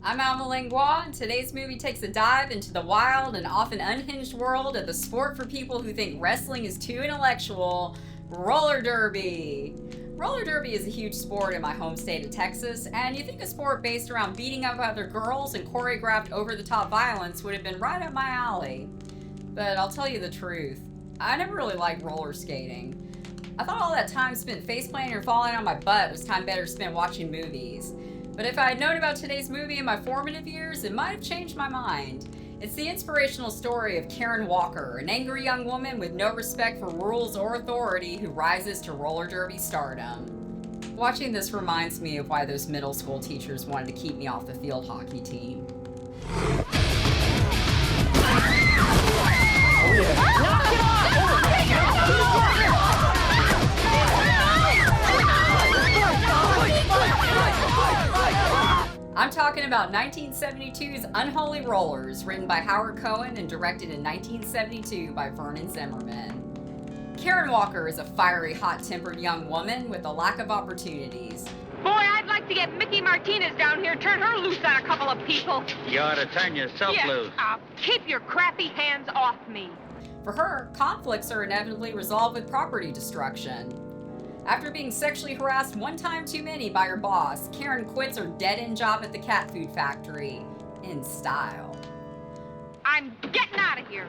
I'm Alma Langlois, and today's movie takes a dive into the wild and often unhinged world of the sport for people who think wrestling is too intellectual, roller derby. Roller derby is a huge sport in my home state of Texas, and you think a sport based around beating up other girls and choreographed over-the-top violence would have been right up my alley. But I'll tell you the truth, I never really liked roller skating. I thought all that time spent faceplanting or falling on my butt was time better spent watching movies. But if I had known about today's movie in my formative years, it might have changed my mind. It's the inspirational story of Karen Walker, an angry young woman with no respect for rules or authority who rises to roller derby stardom. Watching this reminds me of why those middle school teachers wanted to keep me off the field hockey team. Oh yeah. Knock it off! I'm talking about 1972's Unholy Rollers, written by Howard Cohen and directed in 1972 by Vernon Zimmerman. Karen Walker is a fiery, hot-tempered young woman with a lack of opportunities. Boy, I'd like to get Mickey Martinez down here and turn her loose on a couple of people. You ought to turn yourself loose. Keep your crappy hands off me. For her, conflicts are inevitably resolved with property destruction. After being sexually harassed one time too many by her boss, Karen quits her dead-end job at the cat food factory in style. I'm getting out of here.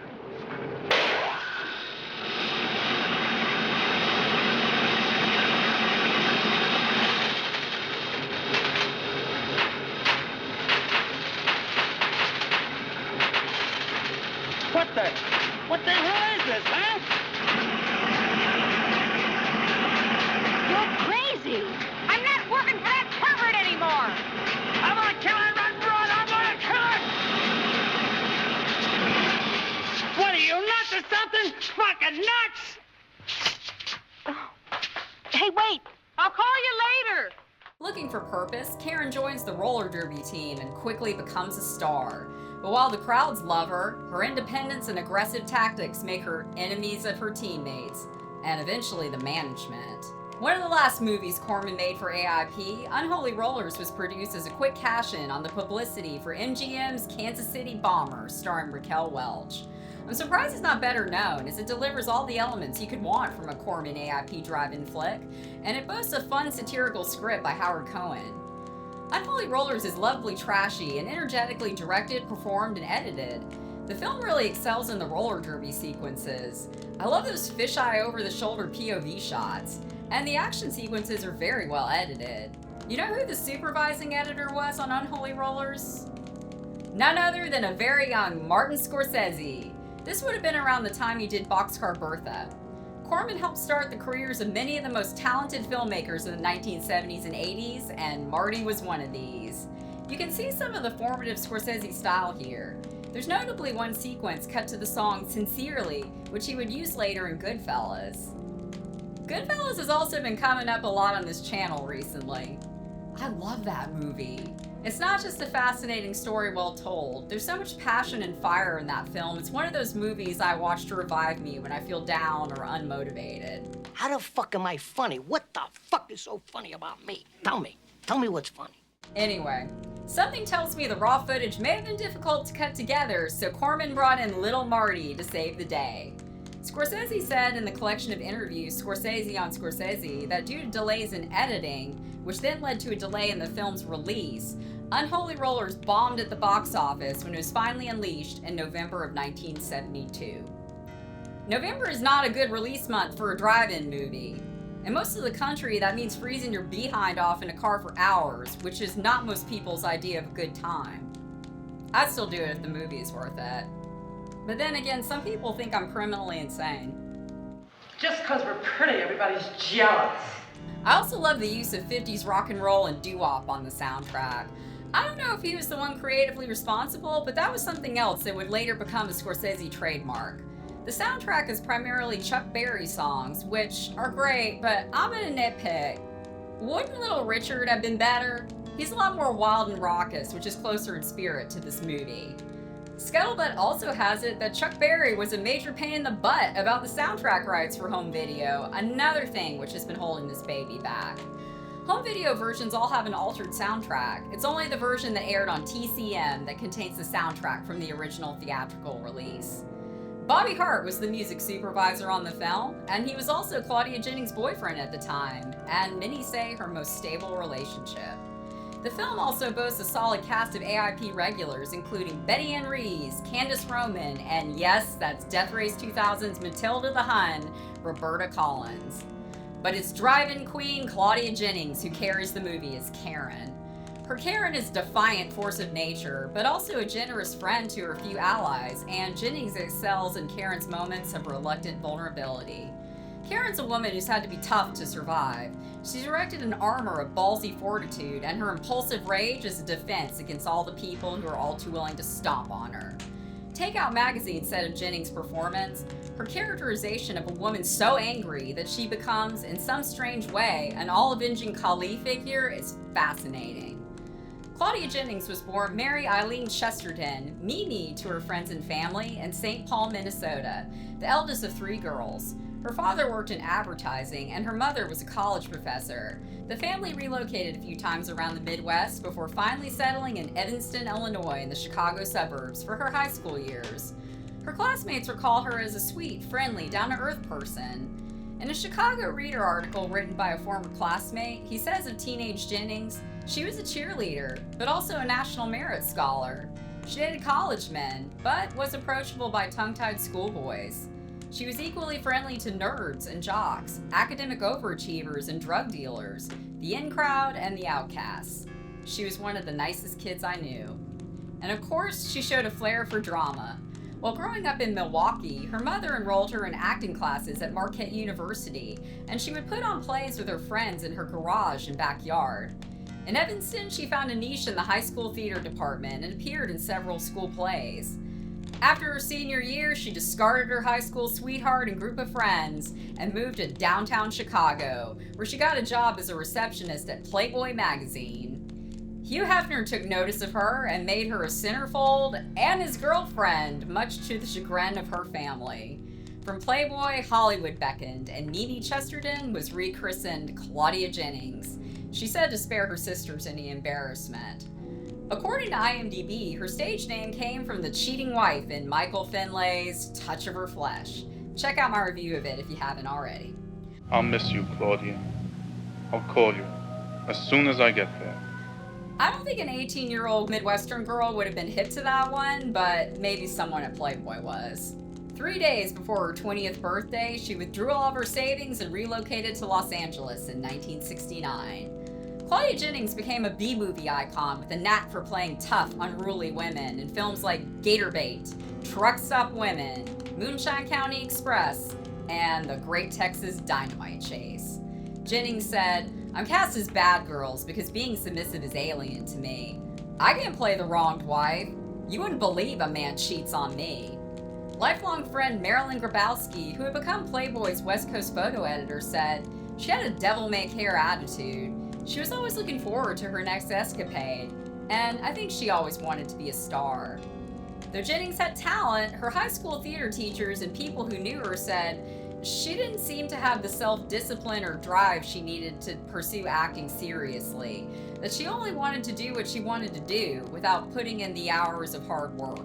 What the hell is this, huh? You're crazy. I'm not working for that pervert anymore. I'm gonna kill her, run! I'm gonna kill her! What are you, nuts or something? Fucking nuts! Hey, wait. I'll call you later. Looking for purpose, Karen joins the roller derby team and quickly becomes a star. But while the crowds love her, her independence and aggressive tactics make her enemies of her teammates, and eventually the management. One of the last movies Corman made for AIP, Unholy Rollers was produced as a quick cash-in on the publicity for MGM's Kansas City Bomber, starring Raquel Welch. I'm surprised it's not better known, as it delivers all the elements you could want from a Corman AIP drive-in flick, and it boasts a fun satirical script by Howard Cohen. Unholy Rollers is lovely trashy and energetically directed, performed, and edited. The film really excels in the roller derby sequences. I love those fisheye over-the-shoulder POV shots, and the action sequences are very well edited. You know who the supervising editor was on Unholy Rollers? None other than a very young Martin Scorsese. This would have been around the time he did Boxcar Bertha. Corman helped start the careers of many of the most talented filmmakers in the 1970s and 80s, and Marty was one of these. You can see some of the formative Scorsese style here. There's notably one sequence cut to the song Sincerely, which he would use later in Goodfellas. Goodfellas has also been coming up a lot on this channel recently. I love that movie. It's not just a fascinating story well told. There's so much passion and fire in that film. It's one of those movies I watch to revive me when I feel down or unmotivated. How the fuck am I funny? What the fuck is so funny about me? Tell me what's funny. Anyway, something tells me the raw footage may have been difficult to cut together, so Corman brought in Little Marty to save the day. Scorsese said in the collection of interviews Scorsese on Scorsese that due to delays in editing, which then led to a delay in the film's release, Unholy Rollers bombed at the box office when it was finally unleashed in November of 1972. November is not a good release month for a drive-in movie. In most of the country, that means freezing your behind off in a car for hours, which is not most people's idea of a good time. I'd still do it if the movie is worth it. But then again, some people think I'm criminally insane. Just because we're pretty, everybody's jealous. I also love the use of 50s rock and roll and doo-wop on the soundtrack. I don't know if he was the one creatively responsible, but that was something else that would later become a Scorsese trademark. The soundtrack is primarily Chuck Berry songs, which are great, but I'm gonna nitpick. Wouldn't Little Richard have been better? He's a lot more wild and raucous, which is closer in spirit to this movie. Scuttlebutt also has it that Chuck Berry was a major pain in the butt about the soundtrack rights for home video, another thing which has been holding this baby back. Home video versions all have an altered soundtrack. It's only the version that aired on TCM that contains the soundtrack from the original theatrical release. Bobby Hart was the music supervisor on the film, and he was also Claudia Jennings' boyfriend at the time, and many say her most stable relationship. The film also boasts a solid cast of AIP regulars, including Betty Ann Rees, Candice Roman, and yes, that's Death Race 2000's Matilda the Hun, Roberta Collins. But it's drive-in queen Claudia Jennings who carries the movie as Karen. Her Karen is a defiant force of nature, but also a generous friend to her few allies, and Jennings excels in Karen's moments of reluctant vulnerability. Karen's a woman who's had to be tough to survive. She's erected an armor of ballsy fortitude, and her impulsive rage is a defense against all the people who are all too willing to stomp on her. Takeout magazine said of Jennings' performance, her characterization of a woman so angry that she becomes, in some strange way, an all-avenging Kali figure is fascinating. Claudia Jennings was born Mary Eileen Chesterton, Mimi to her friends and family, in St. Paul, Minnesota, the eldest of 3 girls. Her father worked in advertising, and her mother was a college professor. The family relocated a few times around the Midwest before finally settling in Evanston, Illinois, in the Chicago suburbs for her high school years. Her classmates recall her as a sweet, friendly, down-to-earth person. In a Chicago Reader article written by a former classmate, he says of teenage Jennings, she was a cheerleader, but also a National Merit Scholar. She dated college men, but was approachable by tongue-tied schoolboys. She was equally friendly to nerds and jocks, academic overachievers and drug dealers, the in crowd and the outcasts. She was one of the nicest kids I knew. And of course, she showed a flair for drama. While growing up in Milwaukee, her mother enrolled her in acting classes at Marquette University, and she would put on plays with her friends in her garage and backyard. In Evanston, she found a niche in the high school theater department and appeared in several school plays. After her senior year, she discarded her high school sweetheart and group of friends and moved to downtown Chicago, where she got a job as a receptionist at Playboy magazine. Hugh Hefner took notice of her and made her a centerfold and his girlfriend, much to the chagrin of her family. From Playboy, Hollywood beckoned, and Mimi Chesterton was rechristened Claudia Jennings. She said to spare her sisters any embarrassment. According to IMDb, her stage name came from the cheating wife in Michael Finlay's Touch of Her Flesh. Check out my review of it if you haven't already. I'll miss you, Claudia. I'll call you as soon as I get there. I don't think an 18-year-old Midwestern girl would have been hip to that one, but maybe someone at Playboy was. 3 days before her 20th birthday, she withdrew all of her savings and relocated to Los Angeles in 1969. Claudia Jennings became a B-movie icon with a knack for playing tough, unruly women in films like Gator Bait, Truck Stop Women, Moonshine County Express, and The Great Texas Dynamite Chase. Jennings said, "I'm cast as bad girls because being submissive is alien to me. I can't play the wronged wife. You wouldn't believe a man cheats on me." Lifelong friend Marilyn Grabowski, who had become Playboy's West Coast photo editor, said, "She had a devil-may-care attitude. She was always looking forward to her next escapade, and I think she always wanted to be a star." Though Jennings had talent, her high school theater teachers and people who knew her said she didn't seem to have the self-discipline or drive she needed to pursue acting seriously, that she only wanted to do what she wanted to do without putting in the hours of hard work.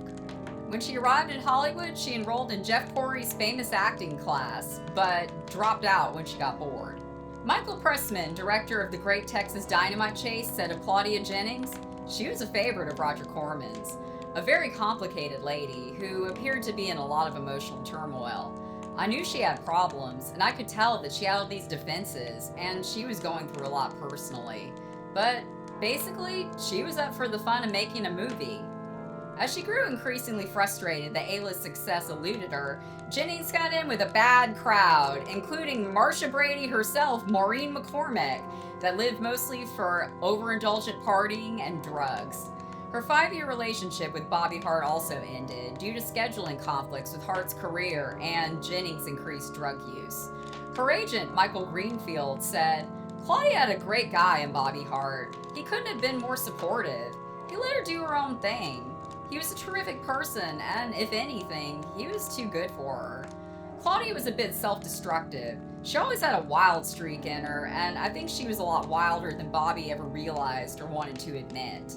When she arrived in Hollywood, she enrolled in Jeff Corey's famous acting class, but dropped out when she got bored. Michael Pressman, director of The Great Texas Dynamite Chase, said of Claudia Jennings, "She was a favorite of Roger Corman's, a very complicated lady who appeared to be in a lot of emotional turmoil. I knew she had problems, and I could tell that she had all these defenses, and she was going through a lot personally. But basically, she was up for the fun of making a movie." As she grew increasingly frustrated that A-list success eluded her, Jennings got in with a bad crowd, including Marsha Brady herself, Maureen McCormick, that lived mostly for overindulgent partying and drugs. Her 5-year relationship with Bobby Hart also ended due to scheduling conflicts with Hart's career and Jennings' increased drug use. Her agent, Michael Greenfield, said, "Claudia had a great guy in Bobby Hart. He couldn't have been more supportive. He let her do her own thing. He was a terrific person, and if anything, he was too good for her." Claudia was a bit self-destructive. She always had a wild streak in her, and I think she was a lot wilder than Bobby ever realized or wanted to admit.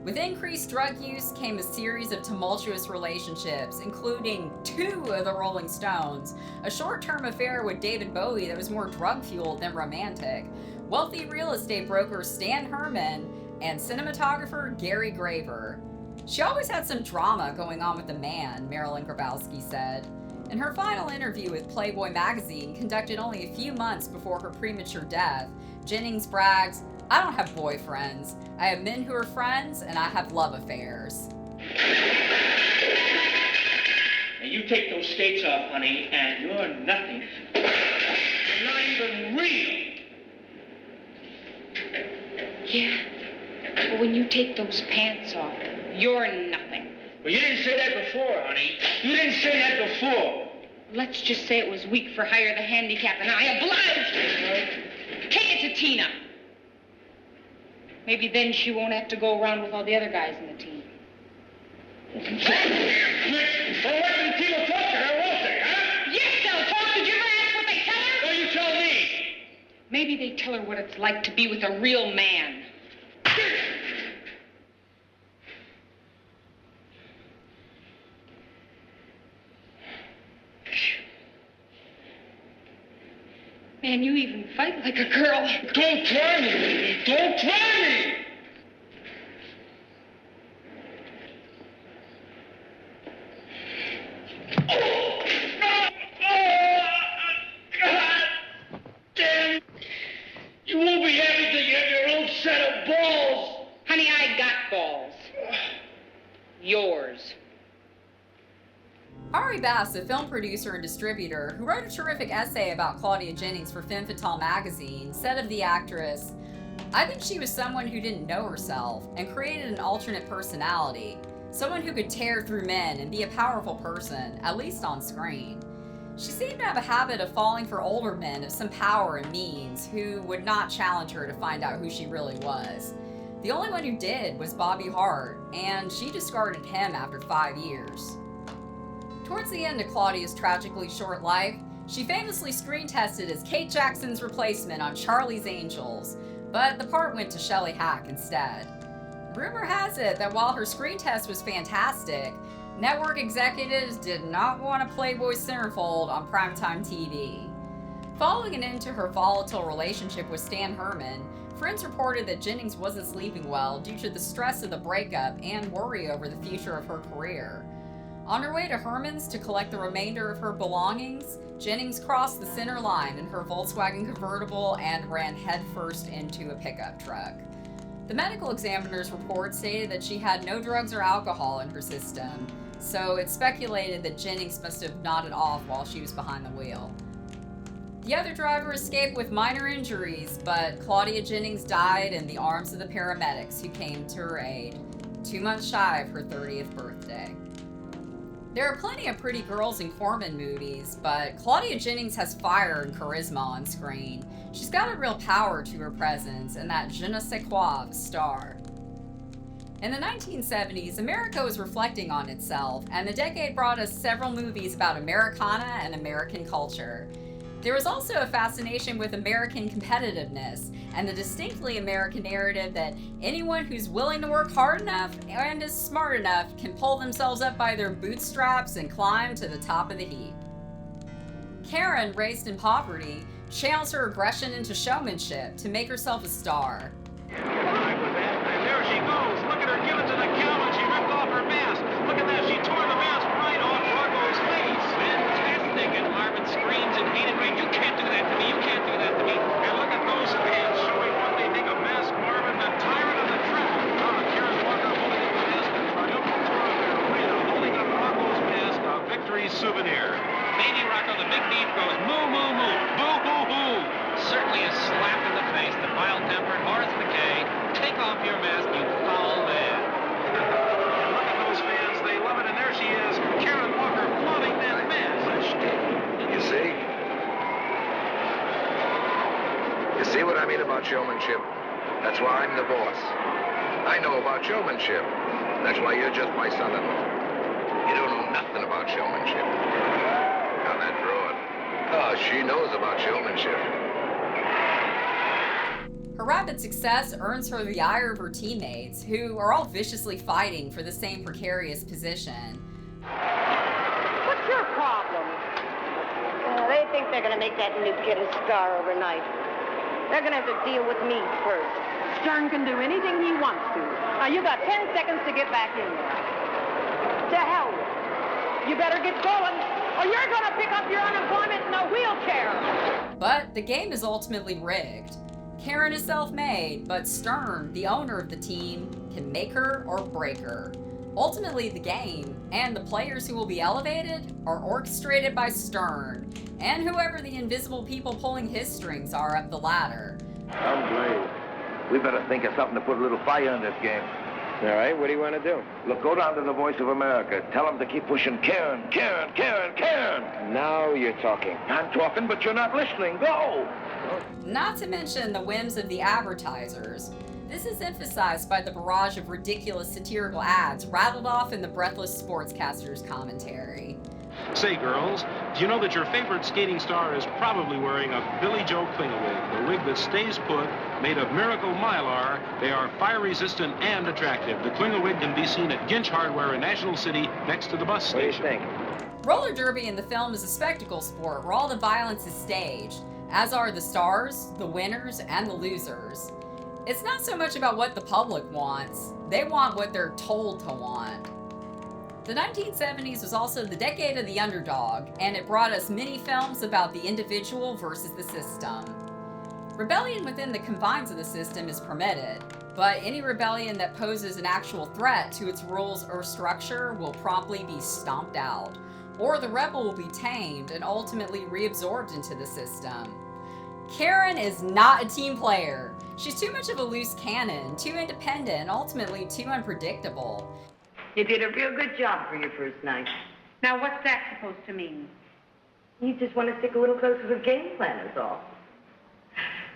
With increased drug use came a series of tumultuous relationships, including 2 of the Rolling Stones, a short-term affair with David Bowie that was more drug-fueled than romantic, wealthy real estate broker Stan Herman, and cinematographer Gary Graver. She always had some drama going on with the man, Marilyn Grabowski said. In her final interview with Playboy magazine, conducted only a few months before her premature death, Jennings brags, "I don't have boyfriends. I have men who are friends, and I have love affairs." And you take those skates off, honey, and you're nothing. You're not even real. Yeah. But when you take those pants off, you're nothing. Well, you didn't say that before, honey. You didn't say that before. Let's just say it was weak for hire the handicap, and I obliged. Take it to Tina. Maybe then she won't have to go around with all the other guys in the team. Well, let the team will talk to her, won't they, huh? Yes, they'll talk. Did you ever ask what they tell her? No, you tell me. Maybe they tell her what it's like to be with a real man. Man, you even fight like a girl. Don't try me, baby. Don't try me. God damn. You won't be happy till you have your own set of balls. Honey, I got balls. Yours. Ari Bass, a film producer and distributor who wrote a terrific essay about Claudia Jennings for Femme Fatale magazine, said of the actress, "I think she was someone who didn't know herself and created an alternate personality, someone who could tear through men and be a powerful person, at least on screen. She seemed to have a habit of falling for older men of some power and means who would not challenge her to find out who she really was. The only one who did was Bobby Hart, and she discarded him after 5 years." Towards the end of Claudia's tragically short life, she famously screen tested as Kate Jackson's replacement on Charlie's Angels, but the part went to Shelley Hack instead. Rumor has it that while her screen test was fantastic, network executives did not want a Playboy centerfold on primetime TV. Following an end to her volatile relationship with Stan Herman, friends reported that Jennings wasn't sleeping well due to the stress of the breakup and worry over the future of her career. On her way to Herman's to collect the remainder of her belongings, Jennings crossed the center line in her Volkswagen convertible and ran headfirst into a pickup truck. The medical examiner's report stated that she had no drugs or alcohol in her system, so it's speculated that Jennings must have nodded off while she was behind the wheel. The other driver escaped with minor injuries, but Claudia Jennings died in the arms of the paramedics who came to her aid, 2 months shy of her 30th birthday. There are plenty of pretty girls in Corman movies, but Claudia Jennings has fire and charisma on screen. She's got a real power to her presence and that je ne sais quoi of a star. In the 1970s, America was reflecting on itself, and the decade brought us several movies about Americana and American culture. There was also a fascination with American competitiveness and the distinctly American narrative that anyone who's willing to work hard enough and is smart enough can pull themselves up by their bootstraps and climb to the top of the heap. Karen, raised in poverty, channels her aggression into showmanship to make herself a star. And there she goes. Look at her give it to the cow and she ripped off her mask. Look at that. She tore the mask right off Margot's face. Fantastic. And Marvin screams in hated rage. You can't do that to me. You can't do that to me. And look at those hands showing what they think of Mask Marvin, the tyrant of the track. Karen Walker holding up the mask and triumphant tour of their arena, holding up Margot's mask, a victory souvenir. Baby Rocco, the big beef goes moo, moo, moo, boo, hoo, hoo. Certainly a slap in the face to mild-tempered Horace McKay. Take off your mask, you foul man. Look at those fans. They love it. And there she is, Karen Walker, flaunting that mask. You see? You see what I mean about showmanship? That's why I'm the boss. I know about showmanship. That's why you're just my son-in-law. You don't know nothing about showmanship. Now that on. Oh, she knows about showmanship. Her rapid success earns her the ire of her teammates, who are all viciously fighting for the same precarious position. What's your problem? They think they're gonna make that new kid a star overnight. They're gonna have to deal with me first. Stern can do anything he wants to. Now, you got 10 seconds to get back in there. To hell with it. You better get going, or you're gonna pick up your unemployment in a wheelchair. But the game is ultimately rigged. Karen is self-made, but Stern, the owner of the team, can make her or break her. Ultimately, the game, and the players who will be elevated, are orchestrated by Stern, and whoever the invisible people pulling his strings are up the ladder. I'm Blade. We better think of something to put a little fire in this game. All right, what do you want to do? Look, go down to the Voice of America. Tell them to keep pushing Karen, Karen, Karen, Karen. Now you're talking. I'm talking, but you're not listening. Go! Not to mention the whims of the advertisers. This is emphasized by the barrage of ridiculous satirical ads rattled off in the breathless sportscaster's commentary. Say, girls, do you know that your favorite skating star is probably wearing a Billy Joe Klingawig, the wig that stays put, made of miracle mylar. They are fire-resistant and attractive. The Klingawig can be seen at Ginch Hardware in National City next to the bus station. What do you think? Roller derby in the film is a spectacle sport where all the violence is staged, as are the stars, the winners, and the losers. It's not so much about what the public wants, they want what they're told to want. The 1970s was also the decade of the underdog, and it brought us many films about the individual versus the system. Rebellion within the confines of the system is permitted, but any rebellion that poses an actual threat to its rules or structure will promptly be stomped out, or the rebel will be tamed and ultimately reabsorbed into the system. Karen is not a team player. She's too much of a loose cannon, too independent, and ultimately too unpredictable. You did a real good job for your first night. Now, what's that supposed to mean? You just want to stick a little closer to the game plan is all.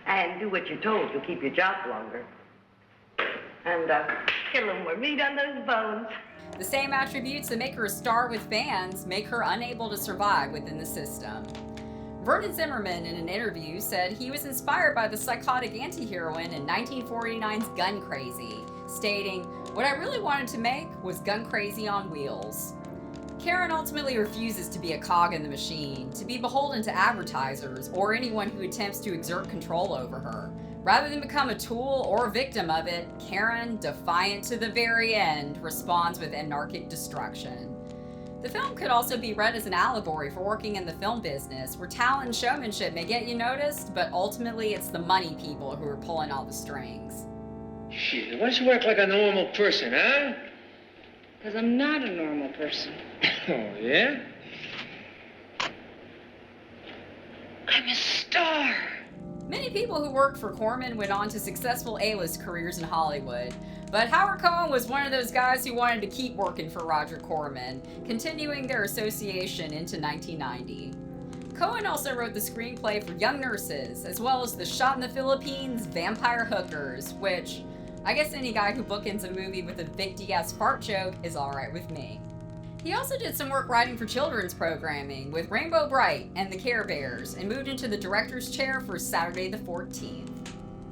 And do what you're told. You'll keep your job longer. And get a little more meat on those bones. The same attributes that make her a star with fans make her unable to survive within the system. Vernon Zimmerman, in an interview, said he was inspired by the psychotic anti-heroine in 1949's Gun Crazy, stating, "What I really wanted to make was Gun Crazy on wheels." Karen ultimately refuses to be a cog in the machine, to be beholden to advertisers or anyone who attempts to exert control over her. Rather than become a tool or a victim of it, Karen, defiant to the very end, responds with anarchic destruction. The film could also be read as an allegory for working in the film business, where talent and showmanship may get you noticed, but ultimately it's the money people who are pulling all the strings. Shit, why don't you work like a normal person, huh? Because I'm not a normal person. Oh, yeah? I'm a star. Many people who worked for Corman went on to successful A-list careers in Hollywood, but Howard Cohen was one of those guys who wanted to keep working for Roger Corman, continuing their association into 1990. Cohen also wrote the screenplay for Young Nurses, as well as the shot in the Philippines Vampire Hookers, which I guess any guy who bookends a movie with a Vic Diaz fart joke is alright with me. He also did some work writing for children's programming with Rainbow Bright and the Care Bears, and moved into the director's chair for Saturday the 14th.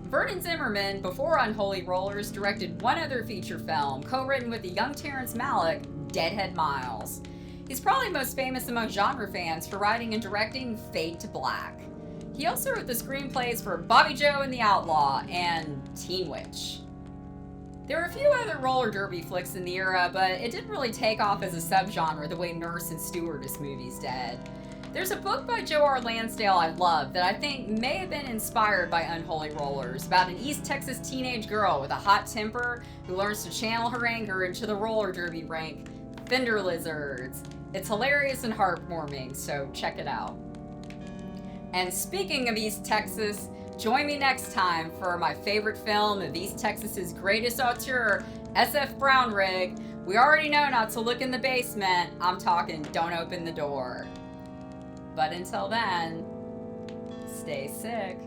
Vernon Zimmerman, before Unholy Rollers, directed one other feature film, co-written with the young Terrence Malick, Deadhead Miles. He's probably most famous among genre fans for writing and directing Fade to Black. He also wrote the screenplays for Bobby Joe and the Outlaw and Teen Witch. There were a few other roller derby flicks in the era, but it didn't really take off as a subgenre the way nurse and stewardess movies did. There's a book by Joe R. Lansdale I love that I think may have been inspired by Unholy Rollers, about an East Texas teenage girl with a hot temper who learns to channel her anger into the roller derby rink, Fender Lizards. It's hilarious and heartwarming, so check it out. And speaking of East Texas, join me next time for my favorite film of East Texas's greatest auteur, SF Brown Rig. We already know not to look in the basement. I'm talking don't open the door. But until then, stay sick.